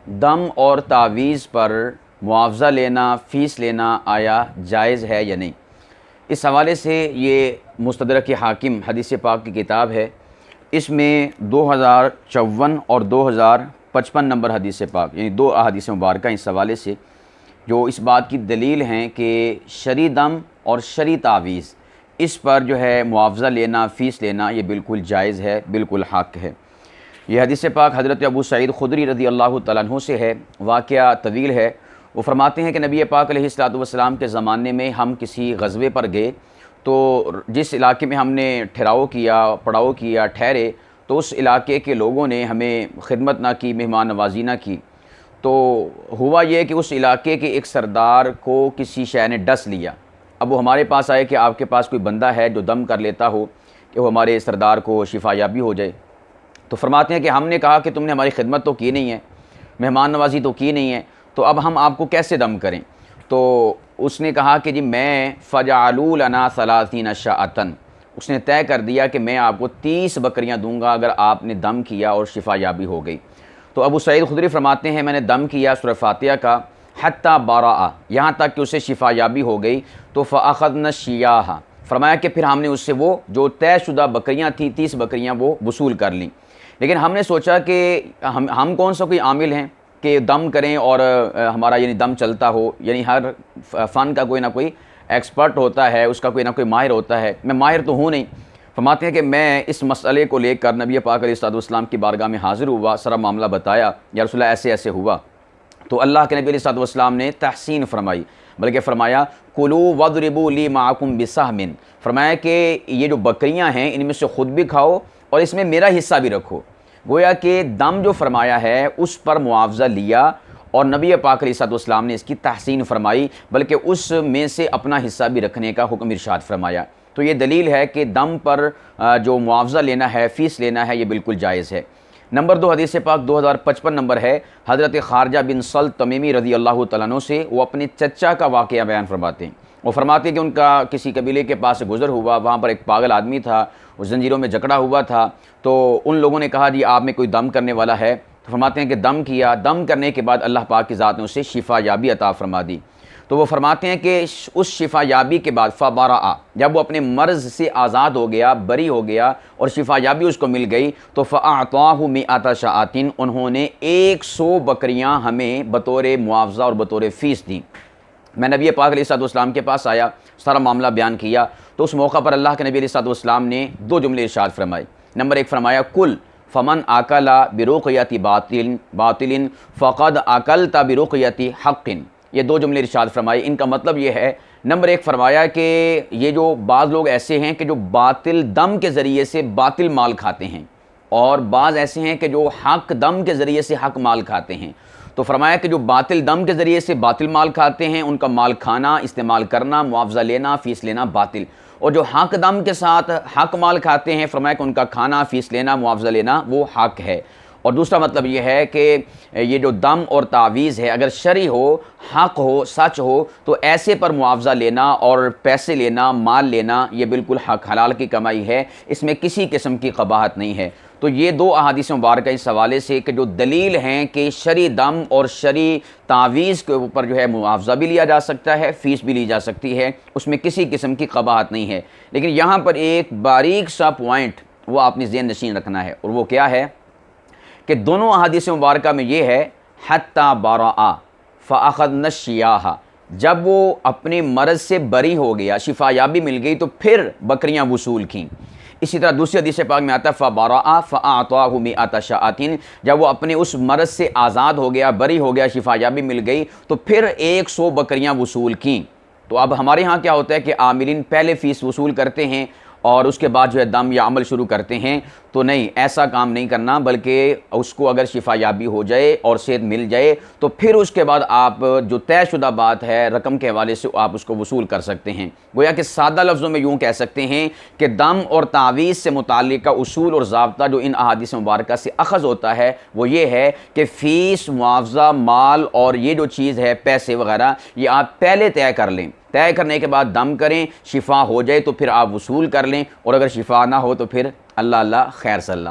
دم اور تعویذ پر معاوضہ لینا، فیس لینا آیا جائز ہے یا نہیں؟ اس حوالے سے یہ مستدرک حاکم حدیث پاک کی کتاب ہے، اس میں 2054 اور 2055 نمبر حدیث پاک، یعنی دو احادیث مبارکہ اس حوالے سے جو اس بات کی دلیل ہیں کہ شرعی دم اور شرعی تعویذ اس پر جو ہے معاوضہ لینا، فیس لینا یہ بالکل جائز ہے، بالکل حق ہے۔ یہ حدیث پاک حضرت ابو سعید خدری رضی اللہ تعالیٰ عنہ سے ہے، واقعہ طویل ہے۔ وہ فرماتے ہیں کہ نبی پاک علیہ الصلوۃ والسلام کے زمانے میں ہم کسی غزوے پر گئے، تو جس علاقے میں ہم نے پڑاؤ کیا ٹھہرے، تو اس علاقے کے لوگوں نے ہمیں خدمت نہ کی، مہمان نوازی نہ کی۔ تو ہوا یہ کہ اس علاقے کے ایک سردار کو کسی شے نے ڈس لیا۔ اب وہ ہمارے پاس آئے کہ آپ کے پاس کوئی بندہ ہے جو دم کر لیتا ہو کہ وہ ہمارے سردار کو شفا یابی ہو جائے۔ تو فرماتے ہیں کہ ہم نے کہا کہ تم نے ہماری خدمت تو کی نہیں ہے، مہمان نوازی تو کی نہیں ہے، تو اب ہم آپ کو کیسے دم کریں؟ تو اس نے کہا کہ جی میں فجعلوا لنا 30 شاۃ، اس نے طے کر دیا کہ میں آپ کو 30 بکریاں دوں گا اگر آپ نے دم کیا اور شفا یابی ہو گئی۔ تو ابو سعید خدری فرماتے ہیں میں نے دم کیا سورہ فاتحہ کا حتی برأ، یہاں تک کہ اسے شفا یابی ہو گئی۔ تو فأخذنا الشیاہ، فرمایا کہ پھر ہم نے اس سے وہ جو طے شدہ بکریاں تھیں 30 بکریاں وہ وصول کر لیں۔ لیکن ہم نے سوچا کہ ہم کون سا کوئی عامل ہیں کہ دم کریں اور ہمارا یعنی دم چلتا ہو، یعنی ہر فن کا کوئی نہ کوئی ایکسپرٹ ہوتا ہے، اس کا کوئی نہ کوئی ماہر ہوتا ہے، میں ماہر تو ہوں نہیں۔ فرماتے ہیں کہ میں اس مسئلے کو لے کر نبی پاک علیہ الصلوۃ والسلام کی بارگاہ میں حاضر ہوا، سارا معاملہ بتایا، یا رسول اللہ ایسے ایسے ہوا۔ تو اللہ کے نبی علیہ الصلوۃ والسلام نے تحسین فرمائی، بلکہ فرمایا کلوا واضربوا لی معکم بسہم، فرمایا کہ یہ جو بکریاں ہیں ان میں سے خود بھی کھاؤ اور اس میں میرا حصہ بھی رکھو۔ گویا کہ دم جو فرمایا ہے اس پر معاوضہ لیا اور نبی پاک علیہ الصلوۃ والسلام نے اس کی تحسین فرمائی، بلکہ اس میں سے اپنا حصہ بھی رکھنے کا حکم ارشاد فرمایا۔ تو یہ دلیل ہے کہ دم پر جو معاوضہ لینا ہے، فیس لینا ہے، یہ بالکل جائز ہے۔ نمبر 2 حدیث پاک 2055 نمبر ہے حضرت خارجہ بن سلط تمیمی رضی اللہ تعالیٰ عنہ سے، وہ اپنے چچا کا واقعہ بیان فرماتے ہیں۔ وہ فرماتے ہیں کہ ان کا کسی قبیلے کے پاس سے گزر ہوا، وہاں پر ایک پاگل آدمی تھا، وہ زنجیروں میں جکڑا ہوا تھا۔ تو ان لوگوں نے کہا جی آپ میں کوئی دم کرنے والا ہے؟ تو فرماتے ہیں کہ دم کیا، دم کرنے کے بعد اللہ پاک کی ذات نے اسے شفا یابی عطا فرما دی۔ تو وہ فرماتے ہیں کہ اس شفا یابی کے بعد فبرأ، جب وہ اپنے مرض سے آزاد ہو گیا، بری ہو گیا اور شفا یابی اس کو مل گئی، تو فأعطاہ 100 شاۃ، انہوں نے 100 بکریاں ہمیں بطور معاوضہ اور بطور فیس دیں۔ میں نبی پاک علیہ الصلوۃ والسلام کے پاس آیا، سارا معاملہ بیان کیا، تو اس موقع پر اللہ کے نبی علیہ الصلوۃ والسلام نے 2 جملے ارشاد فرمائے۔ نمبر 1 فرمایا کل فمن اکل برقیۃ باطل فقد اکلت برقیۃ حق، یہ 2 جملے ارشاد فرمائے۔ ان کا مطلب یہ ہے، نمبر 1 فرمایا کہ یہ جو بعض لوگ ایسے ہیں کہ جو باطل دم کے ذریعے سے باطل مال کھاتے ہیں، اور بعض ایسے ہیں کہ جو حق دم کے ذریعے سے حق مال کھاتے ہیں۔ تو فرمایا کہ جو باطل دم کے ذریعے سے باطل مال کھاتے ہیں ان کا مال کھانا، استعمال کرنا، معاوضہ لینا، فیس لینا باطل، اور جو حق دم کے ساتھ حق مال کھاتے ہیں فرمایا کہ ان کا کھانا، فیس لینا، معاوضہ لینا وہ حق ہے۔ اور دوسرا مطلب یہ ہے کہ یہ جو دم اور تعویذ ہے اگر شرعی ہو، حق ہو، سچ ہو، تو ایسے پر معاوضہ لینا اور پیسے لینا، مال لینا یہ بالکل حق حلال کی کمائی ہے، اس میں کسی قسم کی قباحت نہیں ہے۔ تو یہ 2 احادیث مبارکہ اس حوالے سے کہ جو دلیل ہیں کہ شرعی دم اور شرعی تعویذ کے اوپر جو ہے معاوضہ بھی لیا جا سکتا ہے، فیس بھی لی جا سکتی ہے، اس میں کسی قسم کی قباحت نہیں ہے۔ لیکن یہاں پر ایک باریک سا پوائنٹ وہ آپ نے ذہن نشین رکھنا ہے، اور وہ کیا ہے کہ دونوں احادیث مبارکہ میں یہ ہے حتی برأ فأخذنا الشیاہ، جب وہ اپنے مرض سے بری ہو گیا، شفا یابی مل گئی، تو پھر بکریاں وصول کیں۔ اسی طرح دوسری حدیث پاک میں آتا ہے فبرأ فأعطاہ 100 شاۃ، جب وہ اپنے اس مرض سے آزاد ہو گیا، بری ہو گیا، شفا یابی مل گئی، تو پھر 100 بکریاں وصول کیں۔ تو اب ہمارے ہاں کیا ہوتا ہے کہ عاملین پہلے فیس وصول کرتے ہیں اور اس کے بعد جو ہے دم یا عمل شروع کرتے ہیں، تو نہیں، ایسا کام نہیں کرنا، بلکہ اس کو اگر شفا یابی ہو جائے اور صحت مل جائے تو پھر اس کے بعد آپ جو طے شدہ بات ہے رقم کے حوالے سے آپ اس کو وصول کر سکتے ہیں۔ گویا کہ سادہ لفظوں میں یوں کہہ سکتے ہیں کہ دم اور تعویذ سے متعلق کا اصول اور ضابطہ جو ان احادیث مبارکہ سے اخذ ہوتا ہے وہ یہ ہے کہ فیس، معاوضہ، مال اور یہ جو چیز ہے پیسے وغیرہ، یہ آپ پہلے طے کر لیں، طے کرنے کے بعد دم کریں، شفا ہو جائے تو پھر آپ وصول کر لیں، اور اگر شفا نہ ہو تو پھر اللہ خیر صلی اللہ۔